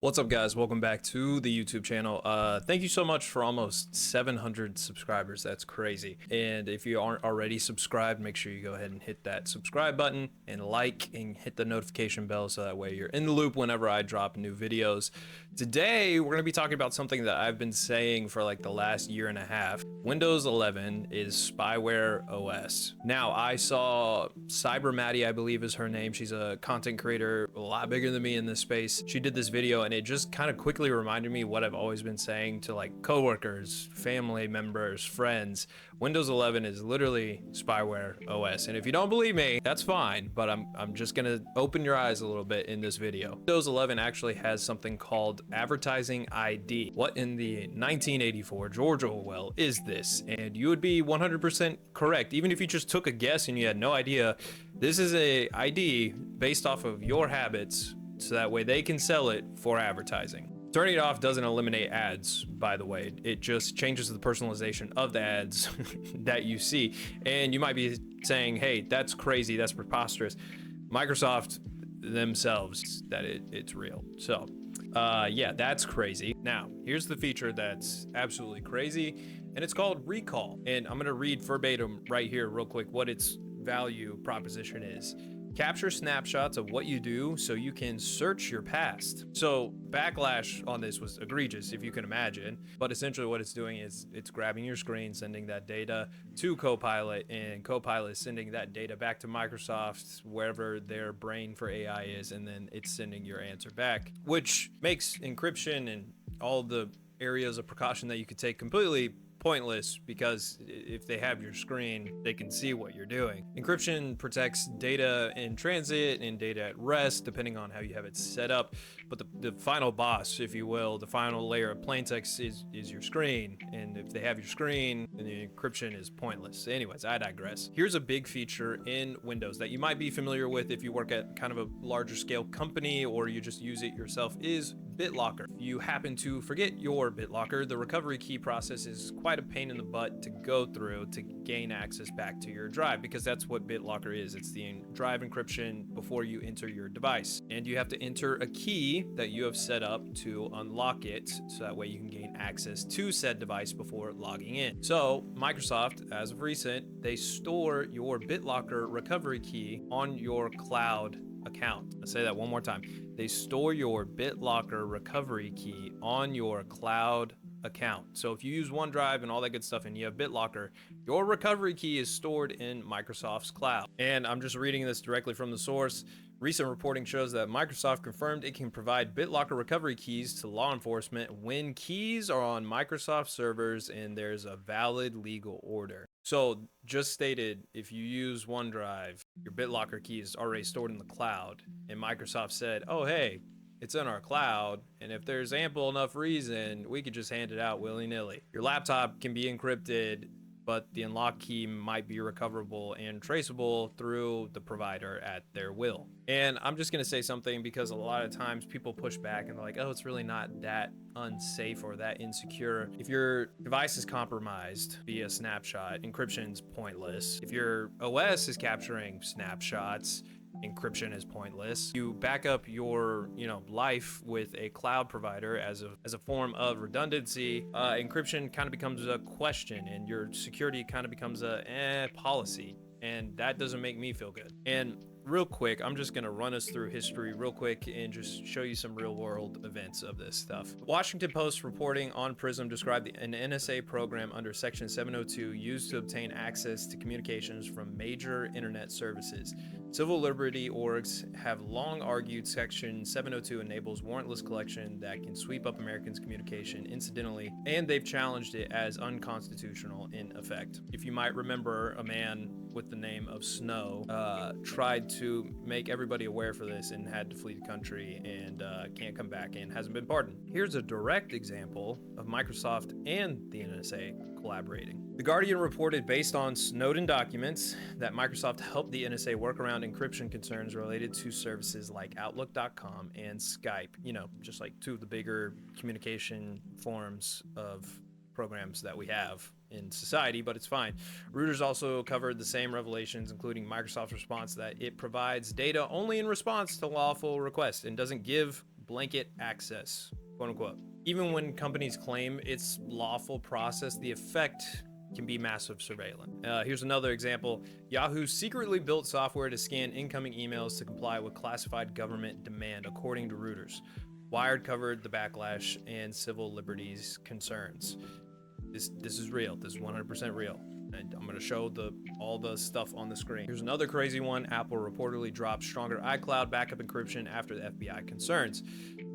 What's up, guys? Welcome back to the YouTube channel. Thank you so much for almost 700 subscribers. That's crazy. And if you aren't already subscribed, make sure you go ahead and hit that subscribe button and like and hit the notification bell so that way you're in the loop whenever I drop new videos. Today, we're going to be talking about something that I've been saying for like the last year and a half. Windows 11 is Spyware OS. Now, I saw Cyber Maddie, I believe is her name. She's a content creator a lot bigger than me in this space. She did this video and it just kind of quickly reminded me what I've always been saying to like coworkers, family members, friends. Windows 11 is literally Spyware OS. And if you don't believe me, that's fine, but I'm just gonna open your eyes a little bit in this video. Windows 11 actually has something called advertising ID. What in the 1984 George Orwell is this? And you would be 100% correct. Even if you just took a guess and you had no idea, this is a ID based off of your habits, so that way they can sell it for advertising. Turning it off doesn't eliminate ads, by the way. It just changes the personalization of the ads that you see. And you might be saying, hey, that's crazy, that's preposterous. Microsoft themselves, that it's real. So yeah, that's crazy. Now, here's the feature that's absolutely crazy, and it's called recall. And I'm gonna read verbatim right here real quick what its value proposition is. Capture snapshots of what you do so you can search your past. So backlash on this was egregious, if you can imagine, but essentially what it's doing is it's grabbing your screen, sending that data to Copilot, and Copilot is sending that data back to Microsoft, wherever their brain for AI is, and then it's sending your answer back, which makes encryption and all the areas of precaution that you could take completely pointless, because if they have your screen, they can see what you're doing. Encryption protects data in transit and data at rest, depending on how you have it set up. But the final boss, if you will, the final layer of plaintext is your screen. And if they have your screen, then the encryption is pointless. Anyways, I digress. Here's a big feature in Windows that you might be familiar with if you work at kind of a larger scale company or you just use it yourself, is BitLocker. If you happen to forget your BitLocker, the recovery key process is quite a pain in the butt to go through to gain access back to your drive, because that's what BitLocker is. It's the drive encryption before you enter your device, and you have to enter a key that you have set up to unlock it, so that way you can gain access to said device before logging in. So Microsoft, as of recent, they store your BitLocker recovery key on your cloud account. I'll say that one more time. They store your BitLocker recovery key on your cloud account. So if you use OneDrive and all that good stuff and you have BitLocker, your recovery key is stored in Microsoft's cloud. And I'm just reading this directly from the source. Recent reporting shows that Microsoft confirmed it can provide BitLocker recovery keys to law enforcement when keys are on Microsoft servers and there's a valid legal order. So just stated, if you use OneDrive, your BitLocker key is already stored in the cloud, and Microsoft said, oh, hey, it's in our cloud, and if there's ample enough reason, we could just hand it out willy-nilly. Your laptop can be encrypted, but the unlock key might be recoverable and traceable through the provider at their will. And I'm just gonna say something, because a lot of times people push back and they're like, oh, it's really not that unsafe or that insecure. If your device is compromised via snapshot, encryption's pointless. If your OS is capturing snapshots, encryption is pointless. You back up your life with a cloud provider as a form of redundancy. Encryption kind of becomes a question, and your security kind of becomes a policy, and that doesn't make me feel good. And real quick, I'm just gonna run us through history real quick and just show you some real world events of this stuff. Washington Post reporting on Prism described an NSA program under Section 702 used to obtain access to communications from major internet services. Civil liberty orgs have long argued Section 702 enables warrantless collection that can sweep up Americans' communication incidentally, and they've challenged it as unconstitutional in effect. If you might remember, a man with the name of Snow tried to make everybody aware for this and had to flee the country and can't come back and hasn't been pardoned. Here's a direct example of Microsoft and the NSA collaborating. The Guardian reported, based on Snowden documents, that Microsoft helped the NSA work around encryption concerns related to services like Outlook.com and Skype, just like two of the bigger communication forms of programs that we have in society, but it's fine. Reuters also covered the same revelations, including Microsoft's response that it provides data only in response to lawful requests and doesn't give blanket access, quote unquote. Even when companies claim it's lawful process, the effect can be massive surveillance. Here's another example. Yahoo secretly built software to scan incoming emails to comply with classified government demand, according to Reuters. Wired covered the backlash and civil liberties concerns. This is real. This is 100% real. And I'm gonna show all the stuff on the screen. Here's another crazy one. Apple reportedly dropped stronger iCloud backup encryption after the FBI concerns.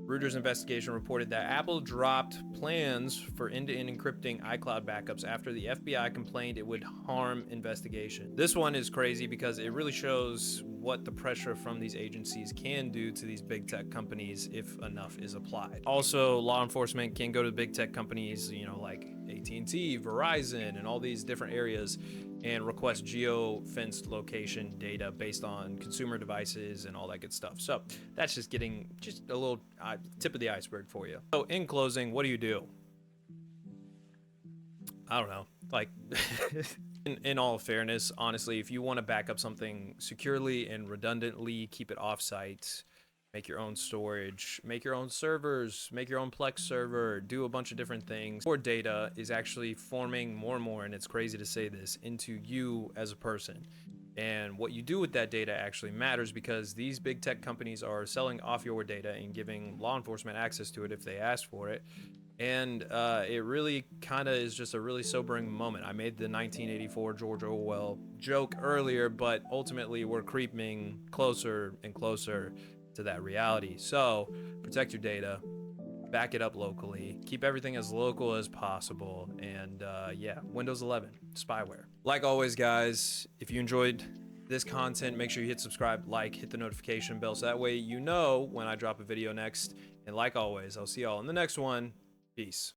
Reuters investigation reported that Apple dropped plans for end-to-end encrypting iCloud backups after the FBI complained it would harm investigation. This one is crazy because it really shows what the pressure from these agencies can do to these big tech companies if enough is applied. Also, law enforcement can go to big tech companies, you know, like AT&T, Verizon, and all these different areas and request geo-fenced location data based on consumer devices and all that good stuff. So that's just getting a little tip of the iceberg for you. So in closing, what do you do? I don't know. Like, in all fairness, honestly, if you want to back up something securely and redundantly, keep it offsite, make your own storage, make your own servers, make your own Plex server, do a bunch of different things. Your data is actually forming more and more, and it's crazy to say this, into you as a person. And what you do with that data actually matters because these big tech companies are selling off your data and giving law enforcement access to it if they ask for it. And it really kind of is just a really sobering moment. I made the 1984 George Orwell joke earlier, but ultimately we're creeping closer and closer to that reality. So protect your data, back it up locally, keep everything as local as possible, and yeah, Windows 11 spyware. Like always, guys, if you enjoyed this content, make sure you hit subscribe, like, hit the notification bell so that way you know when I drop a video next. And like always, I'll see y'all in the next one. Peace.